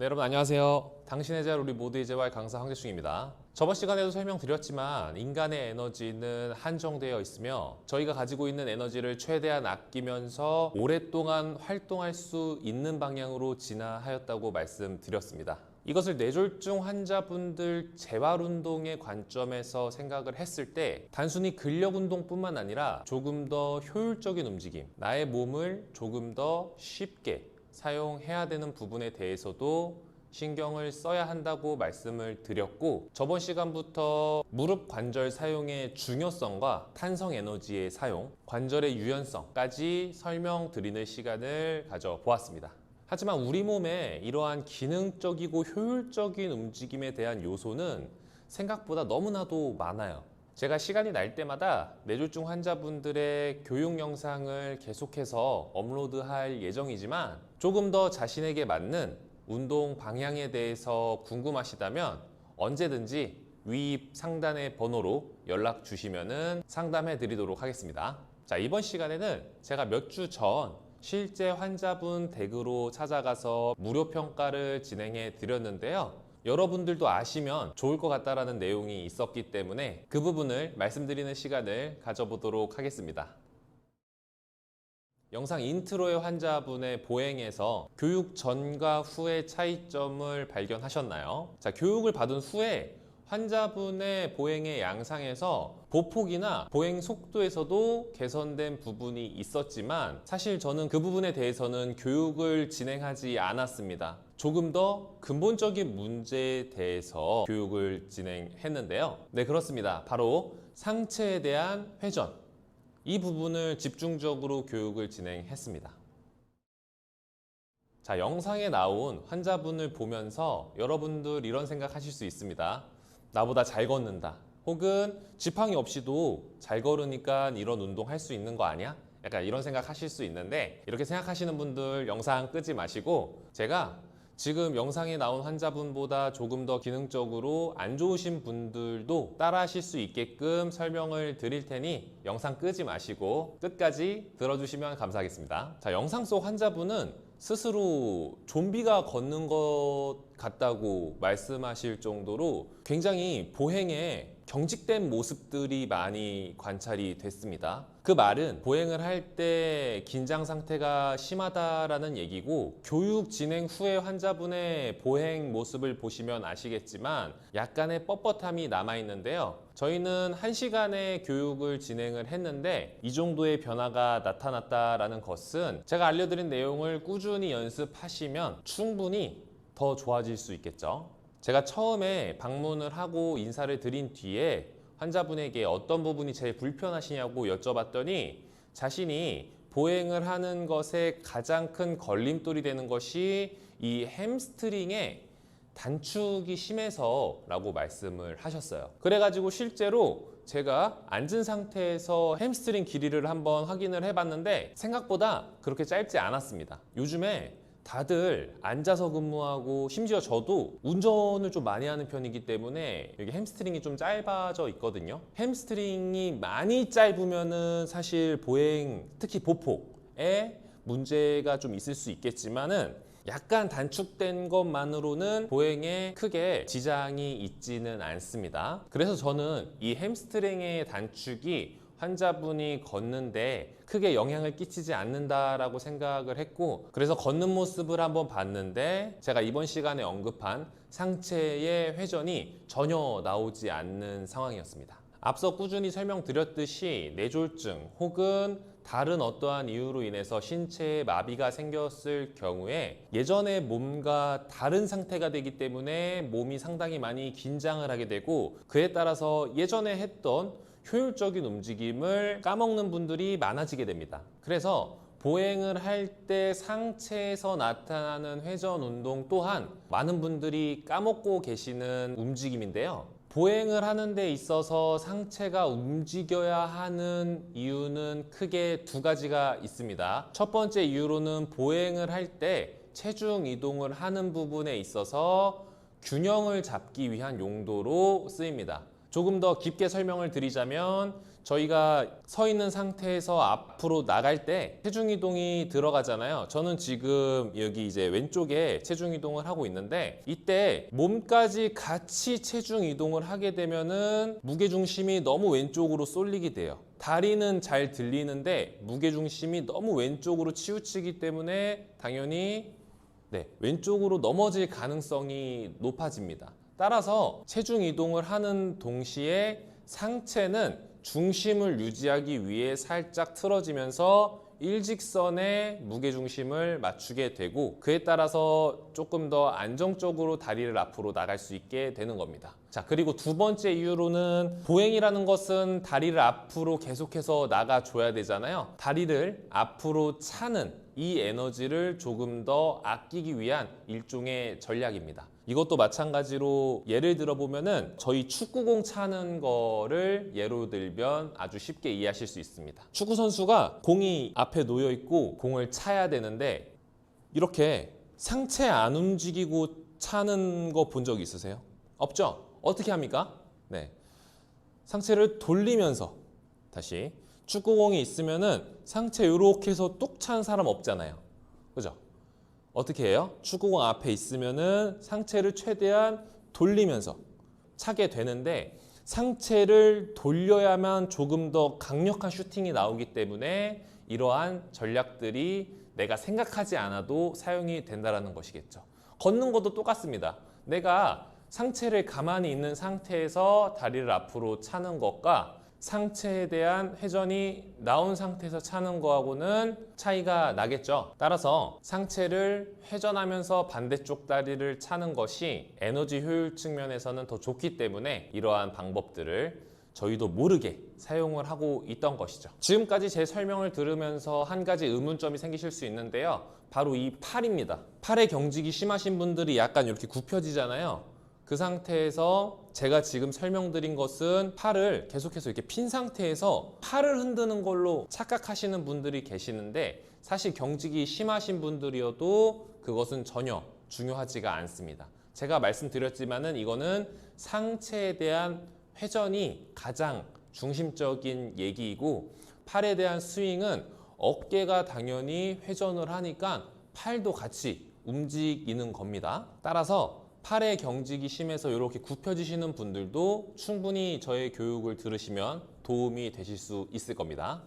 네, 여러분 안녕하세요. 당신의 잘 우리 모두의 재활 강사 황재충입니다. 저번 시간에도 설명드렸지만 인간의 에너지는 한정되어 있으며 저희가 가지고 있는 에너지를 최대한 아끼면서 오랫동안 활동할 수 있는 방향으로 진화하였다고 말씀드렸습니다. 이것을 뇌졸중 환자분들 재활운동의 관점에서 생각을 했을 때 단순히 근력운동뿐만 아니라 조금 더 효율적인 움직임, 나의 몸을 조금 더 쉽게 사용해야 되는 부분에 대해서도 신경을 써야 한다고 말씀을 드렸고, 저번 시간부터 무릎 관절 사용의 중요성과 탄성 에너지의 사용, 관절의 유연성까지 설명드리는 시간을 가져보았습니다. 하지만 우리 몸에 이러한 기능적이고 효율적인 움직임에 대한 요소는 생각보다 너무나도 많아요. 제가 시간이 날 때마다 뇌졸중 환자분들의 교육 영상을 계속해서 업로드할 예정이지만 조금 더 자신에게 맞는 운동 방향에 대해서 궁금하시다면 언제든지 위 상단의 번호로 연락 주시면 상담해 드리도록 하겠습니다. 자, 이번 시간에는 제가 몇 주 전 실제 환자분 댁으로 찾아가서 무료 평가를 진행해 드렸는데요. 여러분들도 아시면 좋을 것 같다라는 내용이 있었기 때문에 그 부분을 말씀드리는 시간을 가져보도록 하겠습니다. 영상 인트로의 환자분의 보행에서 교육 전과 후의 차이점을 발견하셨나요? 자, 교육을 받은 후에 환자분의 보행의 양상에서 보폭이나 보행 속도에서도 개선된 부분이 있었지만 사실 저는 그 부분에 대해서는 교육을 진행하지 않았습니다. 조금 더 근본적인 문제에 대해서 교육을 진행했는데요. 네, 그렇습니다. 바로 상체에 대한 회전, 이 부분을 집중적으로 교육을 진행했습니다. 자, 영상에 나온 환자분을 보면서 여러분들 이런 생각 하실 수 있습니다. 나보다 잘 걷는다. 혹은 지팡이 없이도 잘 걸으니까 이런 운동 할 수 있는 거 아니야? 약간 이런 생각 하실 수 있는데, 이렇게 생각하시는 분들 영상 끄지 마시고 제가 지금 영상에 나온 환자분보다 조금 더 기능적으로 안 좋으신 분들도 따라 하실 수 있게끔 설명을 드릴 테니 영상 끄지 마시고 끝까지 들어주시면 감사하겠습니다. 자, 영상 속 환자분은 스스로 좀비가 걷는 것 같다고 말씀하실 정도로 굉장히 보행에 경직된 모습들이 많이 관찰이 됐습니다. 그 말은 보행을 할 때 긴장 상태가 심하다라는 얘기고, 교육 진행 후에 환자분의 보행 모습을 보시면 아시겠지만 약간의 뻣뻣함이 남아있는데요. 저희는 1시간의 교육을 진행을 했는데 이 정도의 변화가 나타났다라는 것은 제가 알려드린 내용을 꾸준히 연습하시면 충분히 더 좋아질 수 있겠죠. 제가 처음에 방문을 하고 인사를 드린 뒤에 환자분에게 어떤 부분이 제일 불편하시냐고 여쭤봤더니 자신이 보행을 하는 것에 가장 큰 걸림돌이 되는 것이 이 햄스트링의 단축이 심해서 라고 말씀을 하셨어요. 그래가지고 실제로 제가 앉은 상태에서 햄스트링 길이를 한번 확인을 해봤는데 생각보다 그렇게 짧지 않았습니다. 요즘에 다들 앉아서 근무하고 심지어 저도 운전을 좀 많이 하는 편이기 때문에 여기 햄스트링이 좀 짧아져 있거든요. 햄스트링이 많이 짧으면은 사실 보행, 특히 보폭에 문제가 좀 있을 수 있겠지만은 약간 단축된 것만으로는 보행에 크게 지장이 있지는 않습니다. 그래서 저는 이 햄스트링의 단축이 환자분이 걷는데 크게 영향을 끼치지 않는다라고 생각을 했고, 그래서 걷는 모습을 한번 봤는데 제가 이번 시간에 언급한 상체의 회전이 전혀 나오지 않는 상황이었습니다. 앞서 꾸준히 설명드렸듯이 뇌졸중 혹은 다른 어떠한 이유로 인해서 신체에 마비가 생겼을 경우에 예전의 몸과 다른 상태가 되기 때문에 몸이 상당히 많이 긴장을 하게 되고, 그에 따라서 예전에 했던 효율적인 움직임을 까먹는 분들이 많아지게 됩니다. 그래서 보행을 할 때 상체에서 나타나는 회전 운동 또한 많은 분들이 까먹고 계시는 움직임인데요. 보행을 하는 데 있어서 상체가 움직여야 하는 이유는 크게 두 가지가 있습니다. 첫 번째 이유로는 보행을 할 때 체중 이동을 하는 부분에 있어서 균형을 잡기 위한 용도로 쓰입니다. 조금 더 깊게 설명을 드리자면 저희가 서 있는 상태에서 앞으로 나갈 때 체중 이동이 들어가잖아요. 저는 지금 여기 이제 왼쪽에 체중 이동을 하고 있는데 이때 몸까지 같이 체중 이동을 하게 되면은 무게 중심이 너무 왼쪽으로 쏠리게 돼요. 다리는 잘 들리는데 무게 중심이 너무 왼쪽으로 치우치기 때문에 당연히 왼쪽으로 넘어질 가능성이 높아집니다. 따라서 체중 이동을 하는 동시에 상체는 중심을 유지하기 위해 살짝 틀어지면서 일직선에 무게중심을 맞추게 되고 그에 따라서 조금 더 안정적으로 다리를 앞으로 나갈 수 있게 되는 겁니다. 자, 그리고 두 번째 이유로는 보행이라는 것은 다리를 앞으로 계속해서 나가줘야 되잖아요. 다리를 앞으로 차는 이 에너지를 조금 더 아끼기 위한 일종의 전략입니다. 이것도 마찬가지로 예를 들어 보면은 저희 축구공 차는 거를 예로 들면 아주 쉽게 이해하실 수 있습니다. 축구 선수가 공이 앞에 놓여 있고 공을 차야 되는데 이렇게 상체 안 움직이고 차는 거 본 적 있으세요? 없죠? 어떻게 합니까? 상체를 돌리면서 다시 축구공이 있으면은 상체 이렇게 해서 뚝 차는 사람 없잖아요. 그죠? 어떻게 해요? 축구공 앞에 있으면은 상체를 최대한 돌리면서 차게 되는데 상체를 돌려야만 조금 더 강력한 슈팅이 나오기 때문에 이러한 전략들이 내가 생각하지 않아도 사용이 된다는 것이겠죠. 걷는 것도 똑같습니다. 내가 상체를 가만히 있는 상태에서 다리를 앞으로 차는 것과 상체에 대한 회전이 나온 상태에서 차는 거하고는 차이가 나겠죠. 따라서 상체를 회전하면서 반대쪽 다리를 차는 것이 에너지 효율 측면에서는 더 좋기 때문에 이러한 방법들을 저희도 모르게 사용을 하고 있던 것이죠. 지금까지 제 설명을 들으면서 한 가지 의문점이 생기실 수 있는데요. 바로 이 팔입니다. 팔의 경직이 심하신 분들이 약간 이렇게 굽혀지잖아요. 그 상태에서 제가 지금 설명드린 것은 팔을 계속해서 이렇게 핀 상태에서 팔을 흔드는 걸로 착각하시는 분들이 계시는데 사실 경직이 심하신 분들이어도 그것은 전혀 중요하지가 않습니다. 제가 말씀드렸지만은 이거는 상체에 대한 회전이 가장 중심적인 얘기이고 팔에 대한 스윙은 어깨가 당연히 회전을 하니까 팔도 같이 움직이는 겁니다. 따라서 팔의 경직이 심해서 이렇게 굽혀지시는 분들도 충분히 저의 교육을 들으시면 도움이 되실 수 있을 겁니다.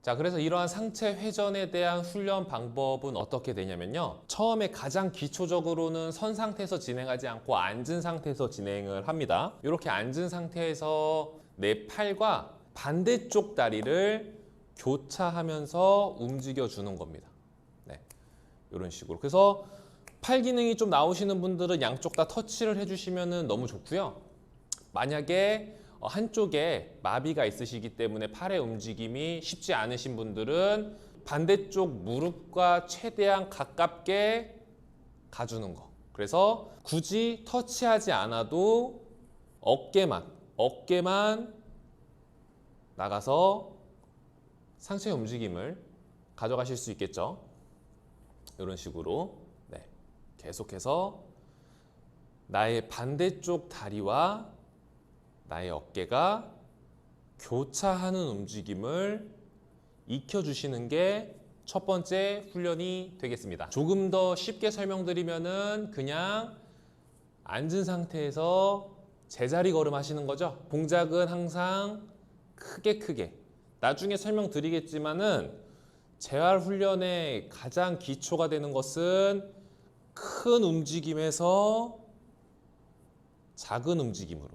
자, 그래서 이러한 상체 회전에 대한 훈련 방법은 어떻게 되냐면요. 처음에 가장 기초적으로는 선 상태에서 진행하지 않고 앉은 상태에서 진행을 합니다. 이렇게 앉은 상태에서 내 팔과 반대쪽 다리를 교차하면서 움직여 주는 겁니다. 이런 식으로. 그래서 팔 기능이 좀 나오시는 분들은 양쪽 다 터치를 해주시면 너무 좋고요. 만약에 한쪽에 마비가 있으시기 때문에 팔의 움직임이 쉽지 않으신 분들은 반대쪽 무릎과 최대한 가깝게 가주는 거. 그래서 굳이 터치하지 않아도 어깨만 나가서 상체 움직임을 가져가실 수 있겠죠. 이런 식으로 계속해서 나의 반대쪽 다리와 나의 어깨가 교차하는 움직임을 익혀주시는 게 첫 번째 훈련이 되겠습니다. 조금 더 쉽게 설명드리면은 그냥 앉은 상태에서 제자리 걸음 하시는 거죠. 동작은 항상 크게 나중에 설명드리겠지만은 재활 훈련의 가장 기초가 되는 것은 큰 움직임에서 작은 움직임으로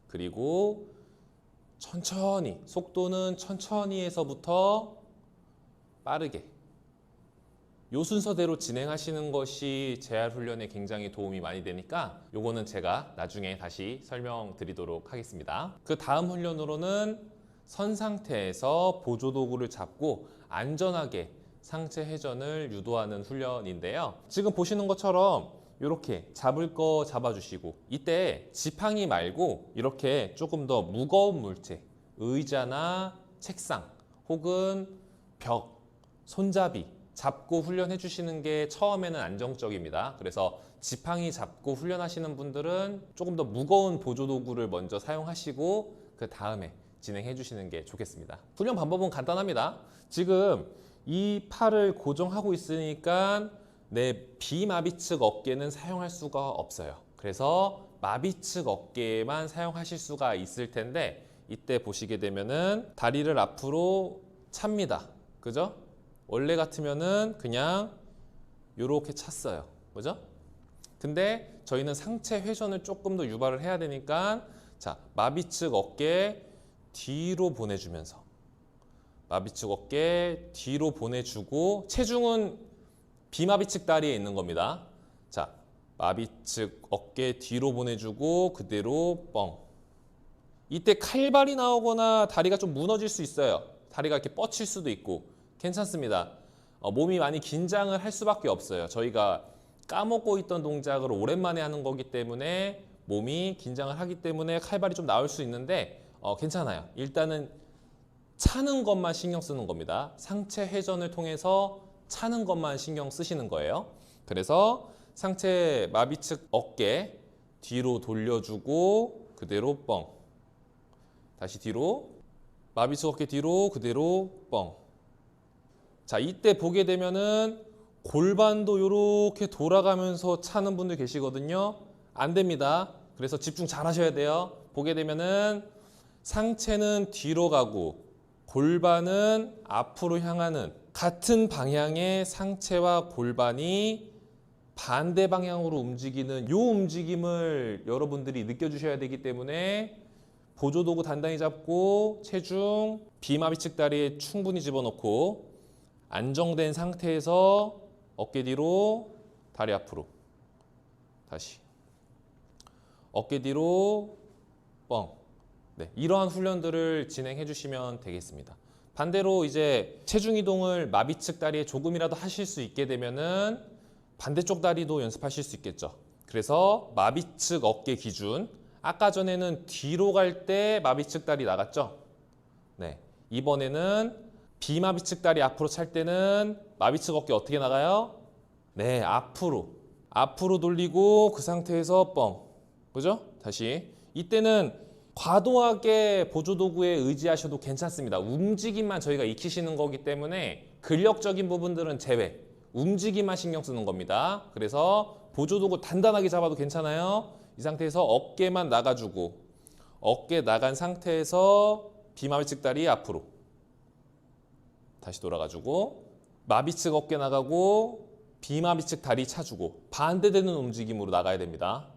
그리고 천천히 속도는 천천히에서부터 빠르게 요 순서대로 진행하시는 것이 재활 훈련에 굉장히 도움이 많이 되니까 요거는 제가 나중에 다시 설명드리도록 하겠습니다. 그 다음 훈련으로는 선 상태에서 보조도구를 잡고 안전하게 상체 회전을 유도하는 훈련인데요. 지금 보시는 것처럼 이렇게 잡을 거 잡아주시고 이때 지팡이 말고 이렇게 조금 더 무거운 물체, 의자나 책상 혹은 벽, 손잡이 잡고 훈련해 주시는 게 처음에는 안정적입니다. 그래서 지팡이 잡고 훈련하시는 분들은 조금 더 무거운 보조도구를 먼저 사용하시고 그 다음에 진행해 주시는 게 좋겠습니다. 훈련 방법은 간단합니다. 지금 이 팔을 고정하고 있으니까 내 비마비 측 어깨는 사용할 수가 없어요. 그래서 마비 측 어깨만 사용하실 수가 있을 텐데 이때 보시게 되면은 다리를 앞으로 찹니다. 그죠? 원래 같으면은 그냥 이렇게 찼어요. 그죠? 근데 저희는 상체 회전을 조금 더 유발을 해야 되니까 자, 마비 측 어깨 뒤로 보내주면서 마비 측 어깨 뒤로 보내주고 체중은 비마비 측 다리에 있는 겁니다. 자, 마비 측 어깨 뒤로 보내주고 그대로 뻥. 이때 칼발이 나오거나 다리가 좀 무너질 수 있어요. 다리가 이렇게 뻗칠 수도 있고 괜찮습니다. 몸이 많이 긴장을 할 수밖에 없어요. 저희가 까먹고 있던 동작을 오랜만에 하는 거기 때문에 몸이 긴장을 하기 때문에 칼발이 좀 나올 수 있는데 괜찮아요. 일단은 차는 것만 신경 쓰는 겁니다. 상체 회전을 통해서 차는 것만 신경 쓰시는 거예요. 그래서 상체 마비 측 어깨 뒤로 돌려주고 그대로 뻥. 다시 뒤로 마비 측 어깨 뒤로 그대로 뻥. 자, 이때 보게 되면은 골반도 이렇게 돌아가면서 차는 분들 계시거든요. 안 됩니다. 그래서 집중 잘 하셔야 돼요. 보게 되면은 상체는 뒤로 가고 골반은 앞으로 향하는 같은 방향의 상체와 골반이 반대 방향으로 움직이는 이 움직임을 여러분들이 느껴주셔야 되기 때문에 보조도구 단단히 잡고 체중 비마비 측 다리에 충분히 집어넣고 안정된 상태에서 어깨 뒤로 다리 앞으로 다시 어깨 뒤로 뻥. 네, 이러한 훈련들을 진행해 주시면 되겠습니다. 반대로 이제 체중 이동을 마비 측 다리에 조금이라도 하실 수 있게 되면은 반대쪽 다리도 연습하실 수 있겠죠. 그래서 마비 측 어깨 기준. 아까 전에는 뒤로 갈 때 마비 측 다리 나갔죠. 네, 이번에는 비마비 측 다리 앞으로 찰 때는 마비 측 어깨 어떻게 나가요? 네, 앞으로 돌리고 그 상태에서 뻥. 그죠? 다시. 이때는 과도하게 보조도구에 의지하셔도 괜찮습니다. 움직임만 저희가 익히시는 거기 때문에 근력적인 부분들은 제외. 움직임만 신경 쓰는 겁니다. 그래서 보조도구 단단하게 잡아도 괜찮아요. 이 상태에서 어깨만 나가주고 어깨 나간 상태에서 비마비 측 다리 앞으로 다시 돌아가지고 마비 측 어깨 나가고 비마비 측 다리 차주고 반대되는 움직임으로 나가야 됩니다.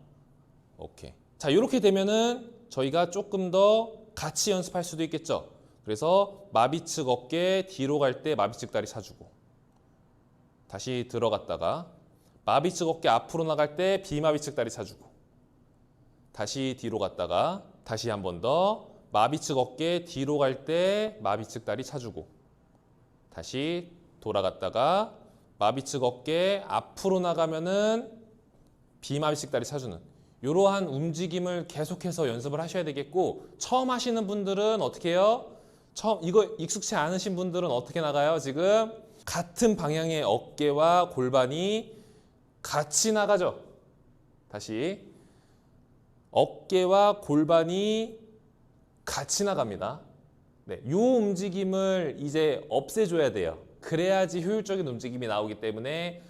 오케이. 자, 이렇게 되면은 저희가 조금 더 같이 연습할 수도 있겠죠. 그래서 마비 측 어깨 뒤로 갈 때 마비 측 다리 차주고 다시 들어갔다가 마비 측 어깨 앞으로 나갈 때 비마비 측 다리 차주고 다시 뒤로 갔다가 다시 한 번 더 마비 측 어깨 뒤로 갈 때 마비 측 다리 차주고 다시 돌아갔다가 마비 측 어깨 앞으로 나가면은 비마비 측 다리 차주는 이러한 움직임을 계속해서 연습을 하셔야 되겠고 처음 하시는 분들은 어떻게 해요? 이거 익숙치 않으신 분들은 어떻게 나가요? 지금 같은 방향의 어깨와 골반이 같이 나가죠. 다시 어깨와 골반이 같이 나갑니다. 네, 이 움직임을 이제 없애줘야 돼요. 그래야지 효율적인 움직임이 나오기 때문에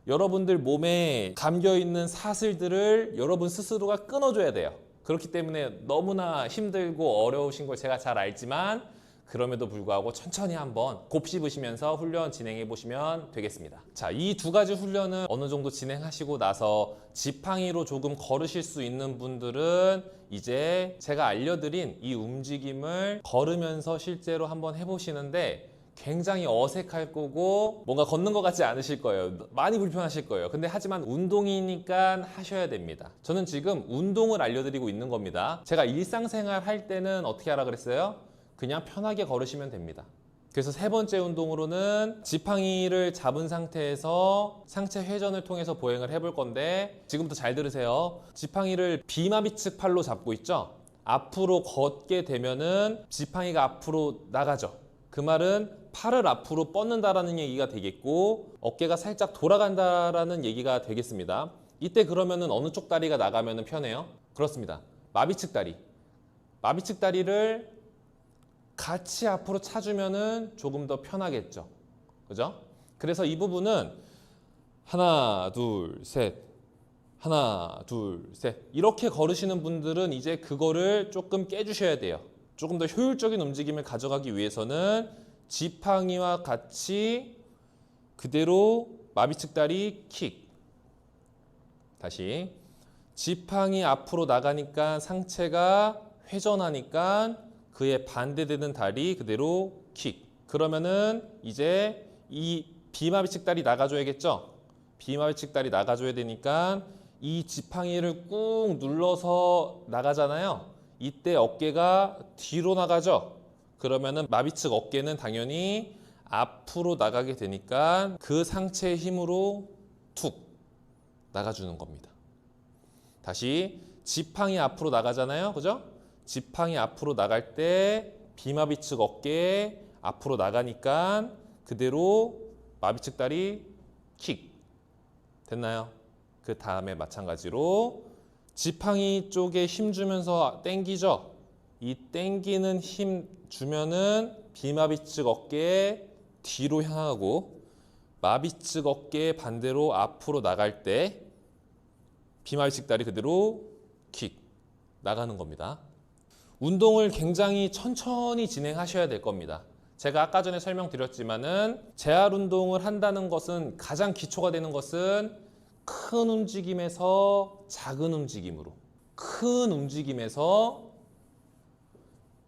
여러분들 몸에 감겨있는 사슬들을 여러분 스스로가 끊어줘야 돼요. 그렇기 때문에 너무나 힘들고 어려우신 걸 제가 잘 알지만 그럼에도 불구하고 천천히 한번 곱씹으시면서 훈련 진행해 보시면 되겠습니다. 자, 이 두 가지 훈련은 어느 정도 진행하시고 나서 지팡이로 조금 걸으실 수 있는 분들은 이제 제가 알려드린 이 움직임을 걸으면서 실제로 한번 해보시는데 굉장히 어색할 거고 뭔가 걷는 것 같지 않으실 거예요. 많이 불편하실 거예요. 근데 하지만 운동이니까 하셔야 됩니다. 저는 지금 운동을 알려드리고 있는 겁니다. 제가 일상생활 할 때는 어떻게 하라 그랬어요? 그냥 편하게 걸으시면 됩니다. 그래서 세 번째 운동으로는 지팡이를 잡은 상태에서 상체 회전을 통해서 보행을 해볼 건데 지금부터 잘 들으세요. 지팡이를 비마비 측 팔로 잡고 있죠? 앞으로 걷게 되면은 지팡이가 앞으로 나가죠. 그 말은 팔을 앞으로 뻗는다라는 얘기가 되겠고 어깨가 살짝 돌아간다라는 얘기가 되겠습니다. 이때 그러면은 어느 쪽 다리가 나가면 편해요? 그렇습니다. 마비측 다리. 마비측 다리를 같이 앞으로 차주면은 조금 더 편하겠죠. 그죠? 그래서 이 부분은 하나, 둘, 셋, 하나, 둘, 셋 이렇게 걸으시는 분들은 이제 그거를 조금 깨주셔야 돼요. 조금 더 효율적인 움직임을 가져가기 위해서는 지팡이와 같이 그대로 마비측 다리 킥. 다시 지팡이 앞으로 나가니까 상체가 회전하니까 그에 반대되는 다리 그대로 킥. 그러면은 이제 이 비마비측 다리 나가줘야겠죠? 비마비측 다리 나가줘야 되니까 이 지팡이를 꾹 눌러서 나가잖아요. 이때 어깨가 뒤로 나가죠. 그러면은 마비측 어깨는 당연히 앞으로 나가게 되니까 그 상체의 힘으로 툭 나가주는 겁니다. 다시 지팡이 앞으로 나가잖아요. 그죠? 지팡이 앞으로 나갈 때 비마비측 어깨 앞으로 나가니까 그대로 마비측 다리 킥. 됐나요? 그 다음에 마찬가지로 지팡이 쪽에 힘 주면서 당기죠. 이 당기는 힘 주면은 비마비측 어깨 뒤로 향하고 마비측 어깨 반대로 앞으로 나갈 때 비마비측 다리 그대로 킥 나가는 겁니다. 운동을 굉장히 천천히 진행하셔야 될 겁니다. 제가 아까 전에 설명드렸지만은 재활 운동을 한다는 것은 가장 기초가 되는 것은 큰 움직임에서 작은 움직임으로, 큰 움직임에서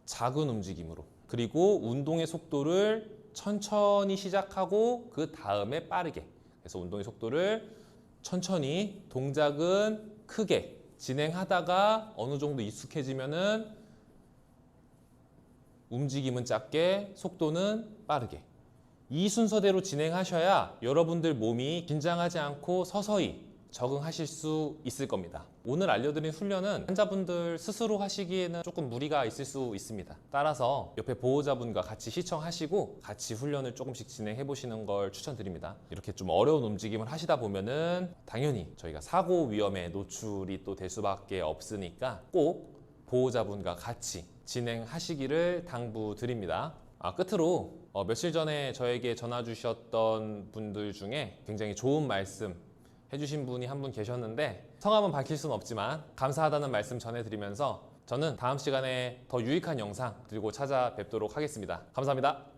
작은 움직임으로, 그리고 운동의 속도를 천천히 시작하고 그 다음에 빠르게. 그래서 운동의 속도를 천천히, 동작은 크게 진행하다가 어느 정도 익숙해지면은 움직임은 짧게, 속도는 빠르게. 이 순서대로 진행하셔야 여러분들 몸이 긴장하지 않고 서서히 적응하실 수 있을 겁니다. 오늘 알려드린 훈련은 환자분들 스스로 하시기에는 조금 무리가 있을 수 있습니다. 따라서 옆에 보호자분과 같이 시청하시고 같이 훈련을 조금씩 진행해 보시는 걸 추천드립니다. 이렇게 좀 어려운 움직임을 하시다 보면은 당연히 저희가 사고 위험에 노출이 또 될 수밖에 없으니까 꼭 보호자분과 같이 진행하시기를 당부드립니다. 끝으로 며칠 전에 저에게 전화 주셨던 분들 중에 굉장히 좋은 말씀 해주신 분이 한 분 계셨는데 성함은 밝힐 수는 없지만 감사하다는 말씀 전해드리면서 저는 다음 시간에 더 유익한 영상 들고 찾아뵙도록 하겠습니다. 감사합니다.